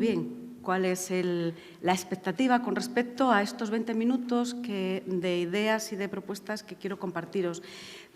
bien cuál es la expectativa con respecto a estos 20 minutos de ideas y de propuestas que quiero compartiros,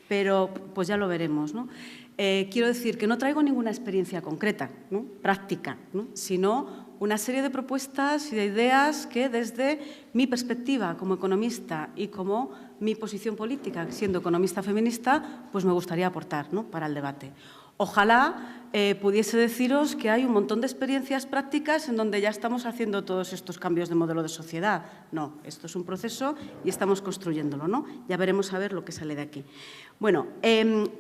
pero pues ya lo veremos, ¿no? Quiero decir que no traigo ninguna experiencia concreta, ¿no?, práctica, ¿no?, sino una serie de propuestas y de ideas que desde mi perspectiva como economista y como mi posición política, siendo economista feminista, pues me gustaría aportar, ¿no?, para el debate. Ojalá pudiese deciros que hay un montón de experiencias prácticas en donde ya estamos haciendo todos estos cambios de modelo de sociedad. No, esto es un proceso y estamos construyéndolo, ¿no? Ya veremos a ver lo que sale de aquí. Bueno,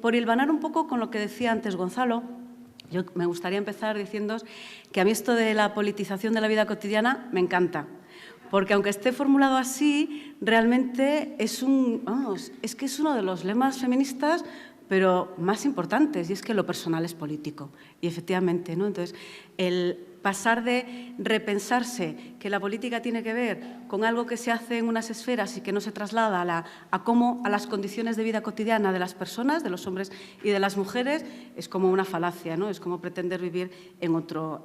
por hilvanar un poco con lo que decía antes Gonzalo, yo me gustaría empezar diciéndoos que a mí esto de la politización de la vida cotidiana me encanta, porque aunque esté formulado así, realmente es que es uno de los lemas feministas pero más importantes, y es que lo personal es político. Y efectivamente, ¿no? Entonces, el pasar de repensarse que la política tiene que ver con algo que se hace en unas esferas y que no se traslada a las condiciones de vida cotidiana de las personas, de los hombres y de las mujeres, es como una falacia, ¿no? Es como pretender vivir en otro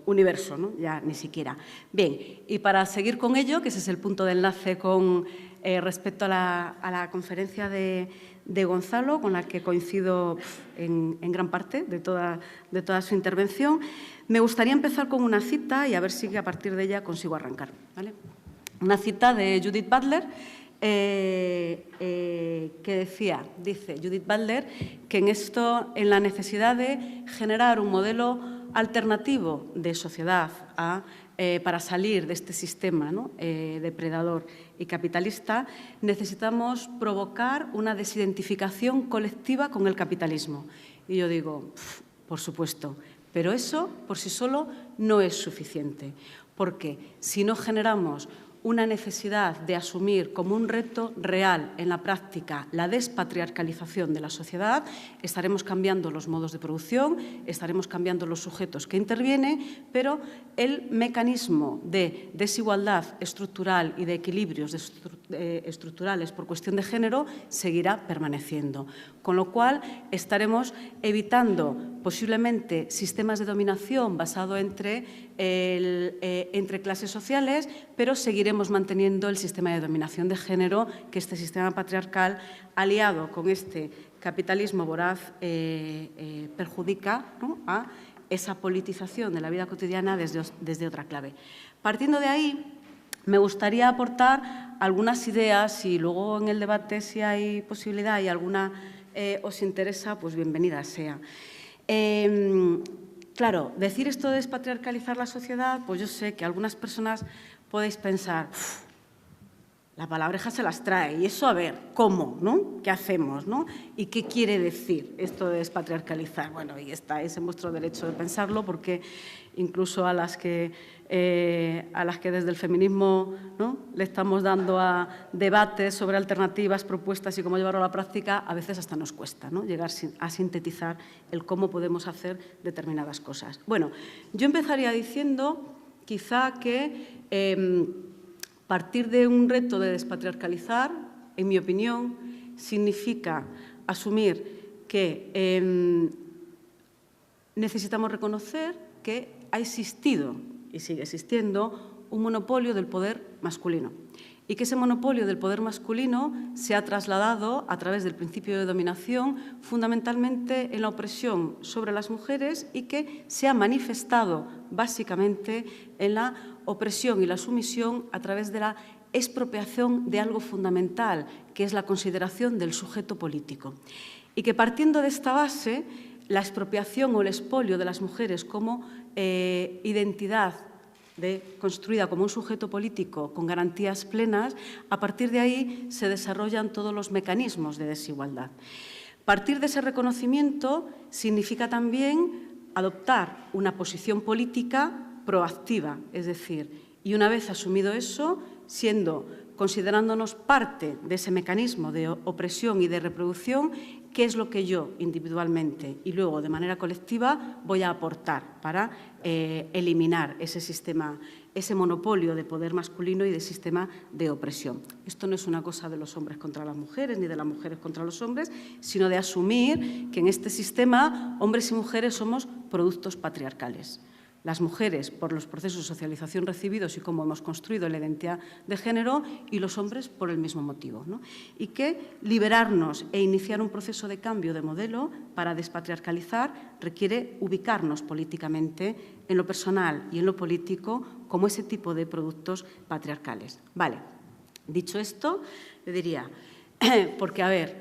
universo, ¿no? Ya ni siquiera. Bien, y para seguir con ello, que ese es el punto de enlace con respecto a la conferencia de Gonzalo, con la que coincido en gran parte de toda su intervención, me gustaría empezar con una cita y a ver si a partir de ella consigo arrancar, ¿vale? Una cita de Judith Butler, que dice Judith Butler, que en la necesidad de generar un modelo alternativo de sociedad para salir de este sistema, ¿no?, depredador y capitalista, necesitamos provocar una desidentificación colectiva con el capitalismo. Y yo digo, por supuesto, pero eso por sí solo no es suficiente, porque si no generamos una necesidad de asumir como un reto real en la práctica la despatriarcalización de la sociedad, estaremos cambiando los modos de producción, estaremos cambiando los sujetos que intervienen, pero el mecanismo de desigualdad estructural y de equilibrios estructurales por cuestión de género seguirá permaneciendo. Con lo cual, estaremos evitando posiblemente sistemas de dominación basados entre clases sociales, pero seguiremos manteniendo el sistema de dominación de género que este sistema patriarcal, aliado con este capitalismo voraz, perjudica, ¿no?, a esa politización de la vida cotidiana desde otra clave. Partiendo de ahí, me gustaría aportar algunas ideas y luego en el debate, si hay posibilidad y alguna os interesa, pues bienvenida sea. Claro, decir esto de despatriarcalizar la sociedad, pues yo sé que algunas personas podéis pensar, la palabreja se las trae, y eso, a ver, ¿cómo?, ¿no? ¿Qué hacemos?, ¿no? ¿Y qué quiere decir esto de despatriarcalizar? Bueno, y estáis en vuestro derecho de pensarlo, porque incluso a las que desde el feminismo, ¿no?, le estamos dando a debates sobre alternativas, propuestas y cómo llevarlo a la práctica, a veces hasta nos cuesta, ¿no?, llegar a sintetizar el cómo podemos hacer determinadas cosas. Bueno, yo empezaría diciendo quizá que partir de un reto de despatriarcalizar, en mi opinión, significa asumir que necesitamos reconocer que ha existido y sigue existiendo un monopolio del poder masculino y que ese monopolio del poder masculino se ha trasladado a través del principio de dominación fundamentalmente en la opresión sobre las mujeres y que se ha manifestado básicamente en la opresión y la sumisión a través de la expropiación de algo fundamental, que es la consideración del sujeto político. Y que partiendo de esta base, la expropiación o el expolio de las mujeres como identidad construida como un sujeto político con garantías plenas, a partir de ahí se desarrollan todos los mecanismos de desigualdad. Partir de ese reconocimiento significa también adoptar una posición política proactiva, es decir, y una vez asumido eso, considerándonos parte de ese mecanismo de opresión y de reproducción, qué es lo que yo individualmente y luego de manera colectiva voy a aportar para eliminar ese sistema, ese monopolio de poder masculino y de sistema de opresión. Esto no es una cosa de los hombres contra las mujeres ni de las mujeres contra los hombres, sino de asumir que en este sistema hombres y mujeres somos productos patriarcales. las mujeres por los procesos de socialización recibidos y cómo hemos construido la identidad de género, y los hombres por el mismo motivo, ¿no? Y que liberarnos e iniciar un proceso de cambio de modelo para despatriarcalizar requiere ubicarnos políticamente en lo personal y en lo político como ese tipo de productos patriarcales. Vale, dicho esto, le diría, porque a ver,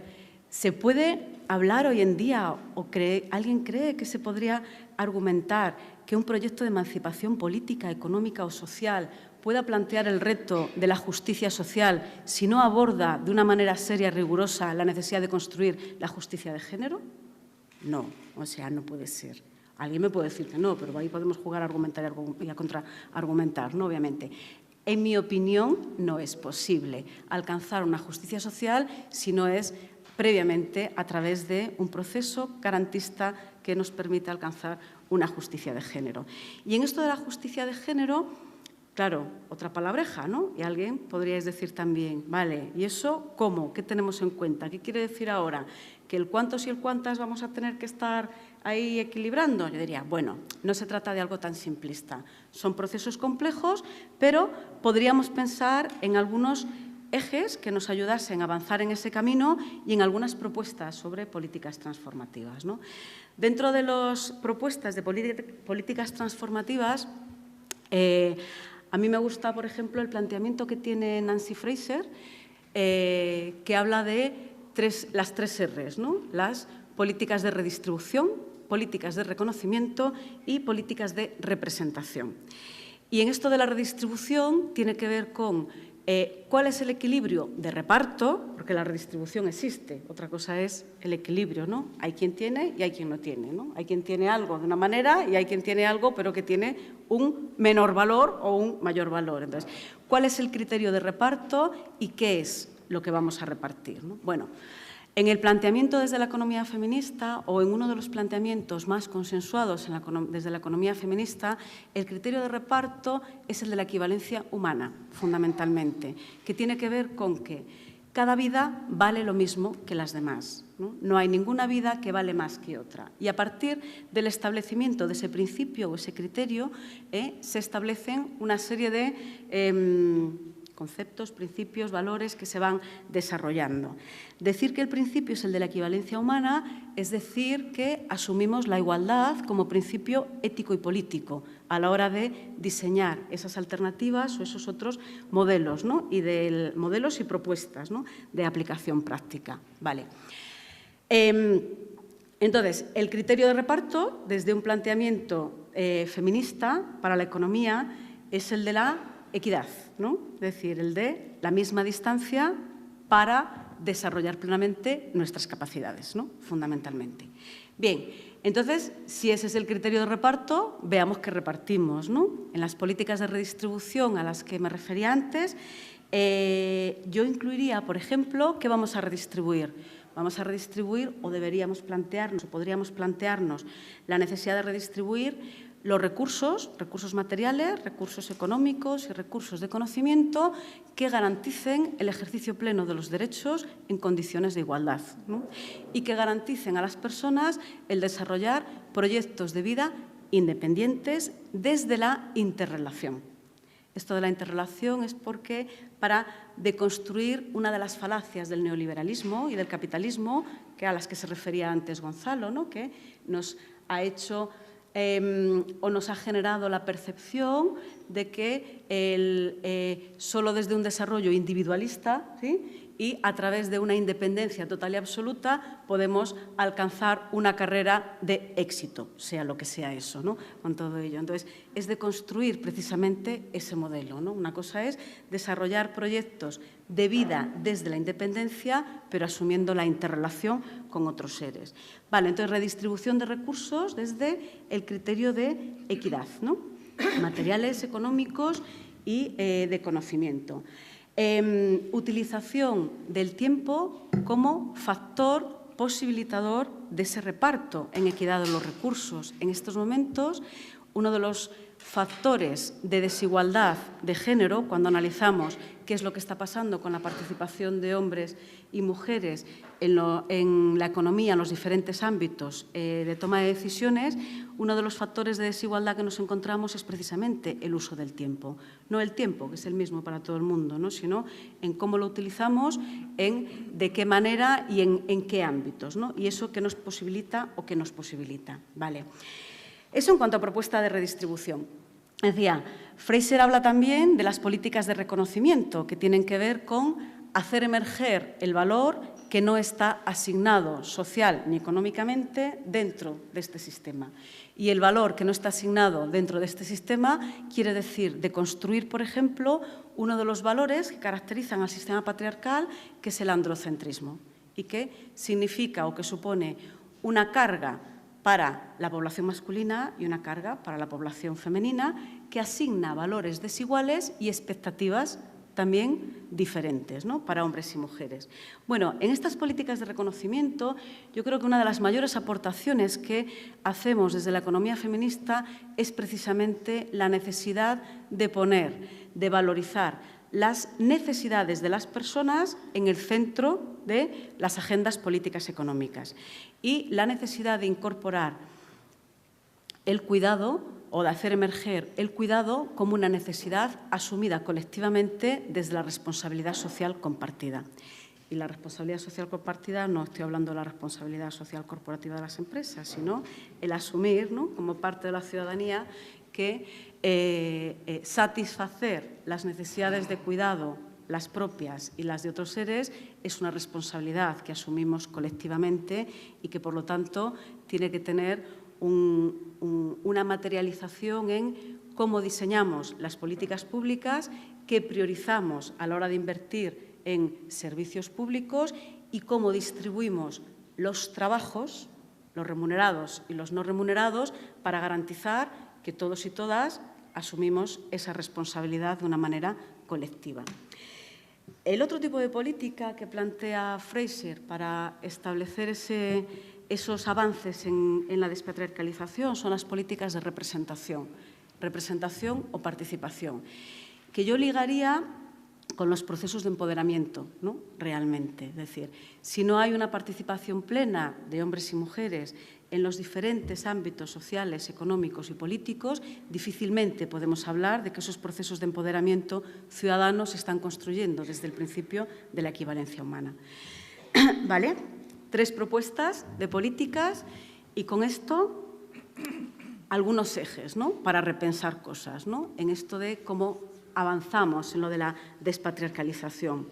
¿se puede hablar hoy en día o alguien cree que se podría argumentar que un proyecto de emancipación política, económica o social pueda plantear el reto de la justicia social si no aborda de una manera seria y rigurosa la necesidad de construir la justicia de género? No, o sea, no puede ser. Alguien me puede decir que no, pero ahí podemos jugar a argumentar y a contraargumentar, ¿no? Obviamente. En mi opinión, no es posible alcanzar una justicia social si no es previamente a través de un proceso garantista que nos permita alcanzar una justicia de género. Y en esto de la justicia de género, claro, otra palabreja, ¿no? Y alguien podríais decir también, vale, ¿y eso cómo? ¿Qué tenemos en cuenta? ¿Qué quiere decir ahora? ¿Que el cuántos y el cuántas vamos a tener que estar ahí equilibrando? Yo diría, bueno, no se trata de algo tan simplista. Son procesos complejos, pero podríamos pensar en algunos ejes que nos ayudasen a avanzar en ese camino y en algunas propuestas sobre políticas transformativas, ¿no? Dentro de las propuestas de políticas transformativas, a mí me gusta, por ejemplo, el planteamiento que tiene Nancy Fraser, que habla de las tres R's, ¿no? Las políticas de redistribución, políticas de reconocimiento y políticas de representación. Y en esto de la redistribución tiene que ver con cuál es el equilibrio de reparto, porque la redistribución existe, otra cosa es el equilibrio, ¿no? Hay quien tiene y hay quien no tiene, ¿no? Hay quien tiene algo de una manera y hay quien tiene algo pero que tiene un menor valor o un mayor valor. Entonces, ¿cuál es el criterio de reparto y qué es lo que vamos a repartir, ¿no? Bueno, en el planteamiento desde la economía feminista o en uno de los planteamientos más consensuados desde la economía feminista, el criterio de reparto es el de la equivalencia humana, fundamentalmente, que tiene que ver con que cada vida vale lo mismo que las demás, ¿no? No hay ninguna vida que vale más que otra. Y a partir del establecimiento de ese principio o ese criterio, se establecen una serie de conceptos, principios, valores que se van desarrollando. Decir que el principio es el de la equivalencia humana es decir que asumimos la igualdad como principio ético y político a la hora de diseñar esas alternativas o esos otros modelos, ¿no? Modelos y propuestas, ¿no? De aplicación práctica. Vale. Entonces, el criterio de reparto, desde un planteamiento feminista para la economía, es el de la equidad, ¿no? Es decir, el de la misma distancia para desarrollar plenamente nuestras capacidades, ¿no? Fundamentalmente. Bien, entonces, si ese es el criterio de reparto, veamos qué repartimos, ¿no? En las políticas de redistribución a las que me refería antes, yo incluiría, por ejemplo, ¿qué vamos a redistribuir? Vamos a redistribuir o deberíamos plantearnos o podríamos plantearnos la necesidad de redistribuir los recursos materiales, recursos económicos y recursos de conocimiento que garanticen el ejercicio pleno de los derechos en condiciones de igualdad, ¿no? Y que garanticen a las personas el desarrollar proyectos de vida independientes desde la interrelación. Esto de la interrelación es porque para deconstruir una de las falacias del neoliberalismo y del capitalismo, a las que se refería antes Gonzalo, ¿no? Que nos ha hecho o nos ha generado la percepción de que solo desde un desarrollo individualista, ¿sí? Y a través de una independencia total y absoluta podemos alcanzar una carrera de éxito, sea lo que sea eso, ¿no? Con todo ello. Entonces, es de construir precisamente ese modelo, ¿no? Una cosa es desarrollar proyectos de vida desde la independencia, pero asumiendo la interrelación con otros seres. Vale, entonces, redistribución de recursos desde el criterio de equidad, ¿no? Materiales, económicos y de conocimiento. Utilización del tiempo como factor posibilitador de ese reparto en equidad de los recursos. En estos momentos, uno de los factores de desigualdad de género, cuando analizamos qué es lo que está pasando con la participación de hombres y mujeres en la economía, en los diferentes ámbitos de toma de decisiones, uno de los factores de desigualdad que nos encontramos es precisamente el uso del tiempo. No el tiempo, que es el mismo para todo el mundo, ¿no?, sino en cómo lo utilizamos, de qué manera y en qué ámbitos, ¿no? Y eso qué nos posibilita o qué nos posibilita. Vale. Eso en cuanto a propuesta de redistribución. Decía, Fraser habla también de las políticas de reconocimiento que tienen que ver con hacer emerger el valor que no está asignado social ni económicamente dentro de este sistema. Y el valor que no está asignado dentro de este sistema quiere decir de construir, por ejemplo, uno de los valores que caracterizan al sistema patriarcal, que es el androcentrismo, y que significa o que supone una carga para la población masculina y una carga para la población femenina, que asigna valores desiguales y expectativas también diferentes, ¿no?, para hombres y mujeres. Bueno, en estas políticas de reconocimiento, yo creo que una de las mayores aportaciones que hacemos desde la economía feminista es precisamente la necesidad de poner, de valorizar las necesidades de las personas en el centro de las agendas políticas económicas y la necesidad de incorporar el cuidado o de hacer emerger el cuidado como una necesidad asumida colectivamente desde la responsabilidad social compartida. Y la responsabilidad social compartida no estoy hablando de la responsabilidad social corporativa de las empresas, sino el asumir, ¿no?, como parte de la ciudadanía que satisfacer las necesidades de cuidado, las propias y las de otros seres, es una responsabilidad que asumimos colectivamente y que, por lo tanto, tiene que tener una materialización en cómo diseñamos las políticas públicas, qué priorizamos a la hora de invertir en servicios públicos y cómo distribuimos los trabajos, los remunerados y los no remunerados, para garantizar que todos y todas asumimos esa responsabilidad de una manera colectiva. El otro tipo de política que plantea Fraser para establecer esos avances en la despatriarcalización son las políticas de representación o participación, que yo ligaría con los procesos de empoderamiento, ¿no?, realmente. Es decir, si no hay una participación plena de hombres y mujeres en los diferentes ámbitos sociales, económicos y políticos, difícilmente podemos hablar de que esos procesos de empoderamiento ciudadano se están construyendo desde el principio de la equivalencia humana. ¿Vale? 3 propuestas de políticas y con esto algunos ejes, ¿no?, para repensar cosas, ¿no?, en esto de cómo avanzamos en lo de la despatriarcalización.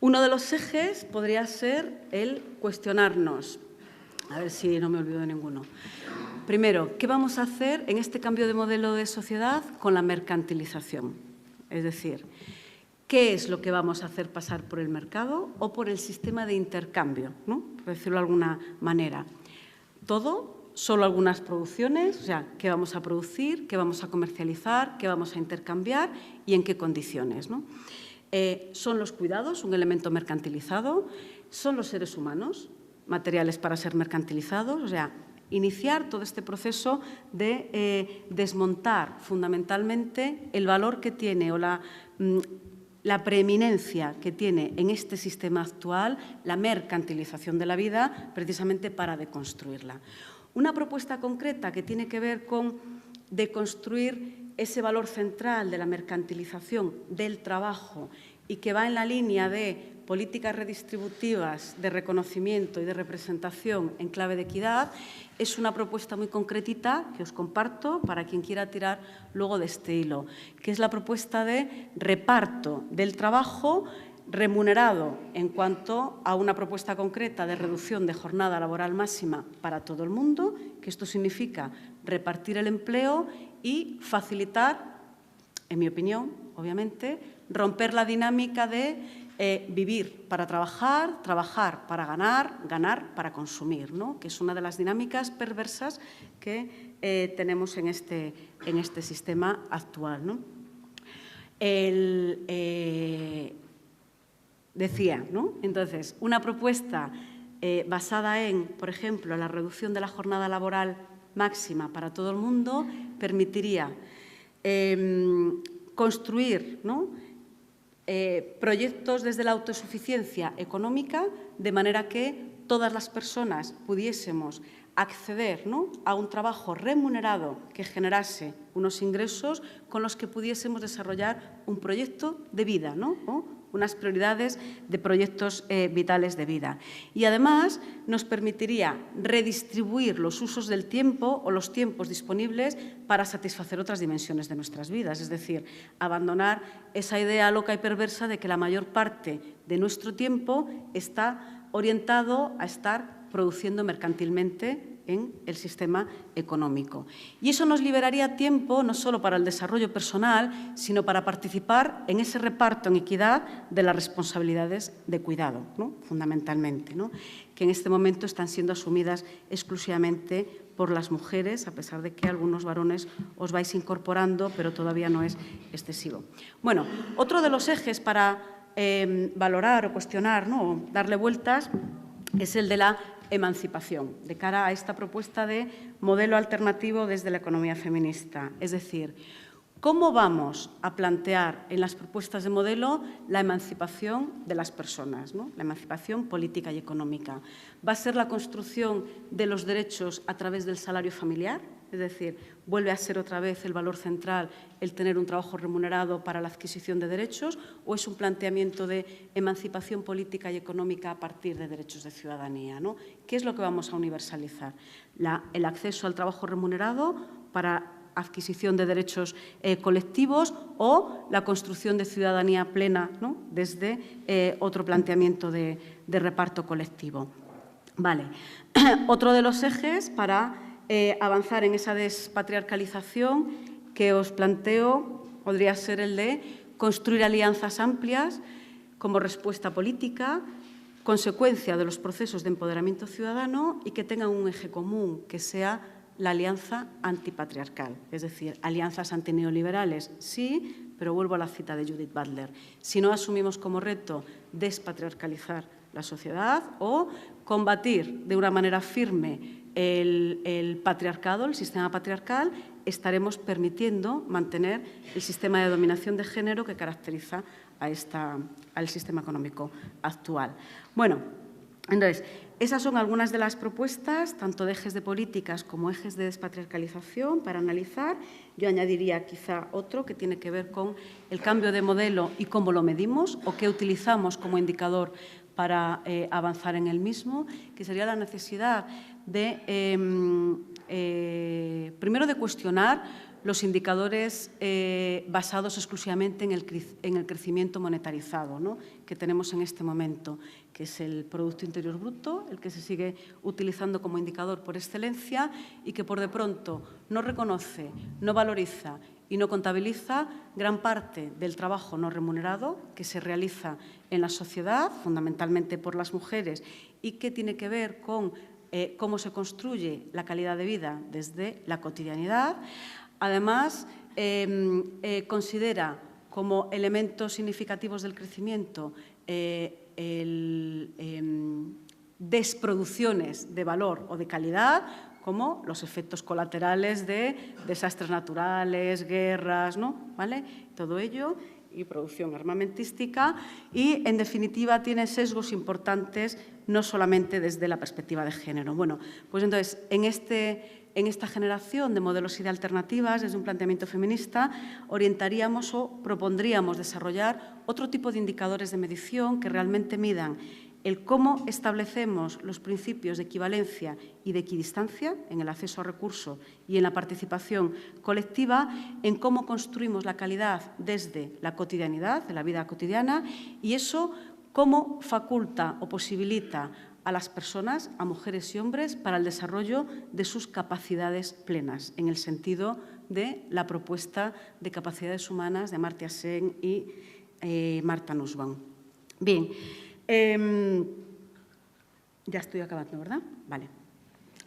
Uno de los ejes podría ser el cuestionarnos, a ver si no me olvido de ninguno. Primero, ¿qué vamos a hacer en este cambio de modelo de sociedad con la mercantilización? Es decir, ¿qué es lo que vamos a hacer pasar por el mercado o por el sistema de intercambio, ¿no?, por decirlo de alguna manera? ¿Todo? ¿Solo algunas producciones? O sea, ¿qué vamos a producir? ¿Qué vamos a comercializar? ¿Qué vamos a intercambiar? ¿Y en qué condiciones, ¿no? ¿Son los cuidados un elemento mercantilizado? ¿Son los seres humanos materiales para ser mercantilizados? O sea, iniciar todo este proceso de desmontar fundamentalmente el valor que tiene o la preeminencia que tiene en este sistema actual la mercantilización de la vida, precisamente para deconstruirla. Una propuesta concreta que tiene que ver con deconstruir ese valor central de la mercantilización del trabajo y que va en la línea de políticas redistributivas, de reconocimiento y de representación en clave de equidad, es una propuesta muy concretita que os comparto para quien quiera tirar luego de este hilo, que es la propuesta de reparto del trabajo remunerado en cuanto a una propuesta concreta de reducción de jornada laboral máxima para todo el mundo, que esto significa repartir el empleo y facilitar, en mi opinión, obviamente, romper la dinámica de vivir para trabajar, trabajar para ganar, ganar para consumir, ¿no?, que es una de las dinámicas perversas que tenemos en este sistema actual, ¿no? Decía, ¿no? Entonces, una propuesta basada en, por ejemplo, la reducción de la jornada laboral máxima para todo el mundo, permitiría construir, ¿no?, proyectos desde la autosuficiencia económica, de manera que todas las personas pudiésemos acceder, ¿no?, a un trabajo remunerado que generase unos ingresos con los que pudiésemos desarrollar un proyecto de vida, ¿no?, o unas prioridades de proyectos vitales de vida. Y además nos permitiría redistribuir los usos del tiempo o los tiempos disponibles para satisfacer otras dimensiones de nuestras vidas, es decir, abandonar esa idea loca y perversa de que la mayor parte de nuestro tiempo está orientado a estar produciendo mercantilmente en el sistema económico. Y eso nos liberaría tiempo no solo para el desarrollo personal, sino para participar en ese reparto en equidad de las responsabilidades de cuidado, ¿no?, fundamentalmente, ¿no?, que en este momento están siendo asumidas exclusivamente por las mujeres, a pesar de que algunos varones os vais incorporando, pero todavía no es excesivo. Bueno, otro de los ejes para valorar o cuestionar, ¿no?, o darle vueltas, es el de la emancipación, de cara a esta propuesta de modelo alternativo desde la economía feminista. Es decir, ¿cómo vamos a plantear en las propuestas de modelo la emancipación de las personas, ¿no?, la emancipación política y económica? ¿Va a ser la construcción de los derechos a través del salario familiar? Es decir, ¿vuelve a ser otra vez el valor central el tener un trabajo remunerado para la adquisición de derechos, o es un planteamiento de emancipación política y económica a partir de derechos de ciudadanía, ¿no? ¿Qué es lo que vamos a universalizar? El acceso al trabajo remunerado para adquisición de derechos colectivos, o la construcción de ciudadanía plena, ¿no?, desde otro planteamiento de reparto colectivo. Vale. Otro de los ejes para avanzar en esa despatriarcalización que os planteo podría ser el de construir alianzas amplias como respuesta política, consecuencia de los procesos de empoderamiento ciudadano, y que tengan un eje común, que sea la alianza antipatriarcal, es decir, alianzas antineoliberales, sí, pero vuelvo a la cita de Judith Butler. Si no asumimos como reto despatriarcalizar la sociedad o combatir de una manera firme el patriarcado, el sistema patriarcal, estaremos permitiendo mantener el sistema de dominación de género que caracteriza al sistema económico actual. Bueno, entonces, esas son algunas de las propuestas, tanto de ejes de políticas como ejes de despatriarcalización, para analizar. Yo añadiría quizá otro que tiene que ver con el cambio de modelo y cómo lo medimos, o qué utilizamos como indicador para avanzar en el mismo, que sería la necesidad de, primero, de cuestionar los indicadores basados exclusivamente en el crecimiento monetarizado, ¿no?, que tenemos en este momento, que es el Producto Interior Bruto, el que se sigue utilizando como indicador por excelencia y que, por de pronto, no reconoce, no valoriza y no contabiliza gran parte del trabajo no remunerado que se realiza en la sociedad, fundamentalmente por las mujeres, y que tiene que ver con cómo se construye la calidad de vida desde la cotidianidad. Además, considera como elementos significativos del crecimiento desproducciones de valor o de calidad, como los efectos colaterales de desastres naturales, guerras, ¿no?, ¿vale? Todo ello, y producción armamentística, y, en definitiva, tiene sesgos importantes no solamente desde la perspectiva de género. Bueno, pues entonces, en esta generación de modelos y de alternativas, desde un planteamiento feminista, orientaríamos o propondríamos desarrollar otro tipo de indicadores de medición que realmente midan el cómo establecemos los principios de equivalencia y de equidistancia en el acceso a recursos y en la participación colectiva, en cómo construimos la calidad desde la cotidianidad, de la vida cotidiana, y eso cómo faculta o posibilita a las personas, a mujeres y hombres, para el desarrollo de sus capacidades plenas, en el sentido de la propuesta de capacidades humanas de Amartya Sen y Martha Nussbaum. Bien. Ya estoy acabando, ¿verdad? Vale.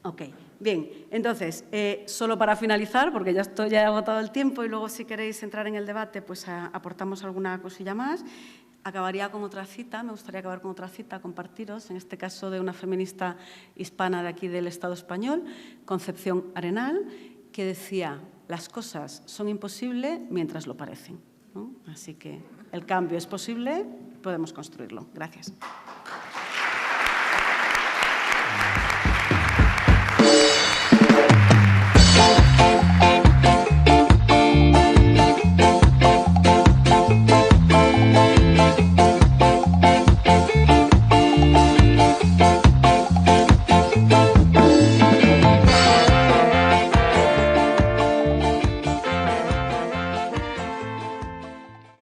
Ok. Bien, entonces, solo para finalizar, porque ya he agotado el tiempo y luego, si queréis entrar en el debate, pues aportamos alguna cosilla más. Acabaría con otra cita, me gustaría acabar con otra cita, compartiros, en este caso de una feminista hispana de aquí del Estado español, Concepción Arenal, que decía: las cosas son imposibles mientras lo parecen, ¿no? Así que el cambio es posible, podemos construirlo. Gracias.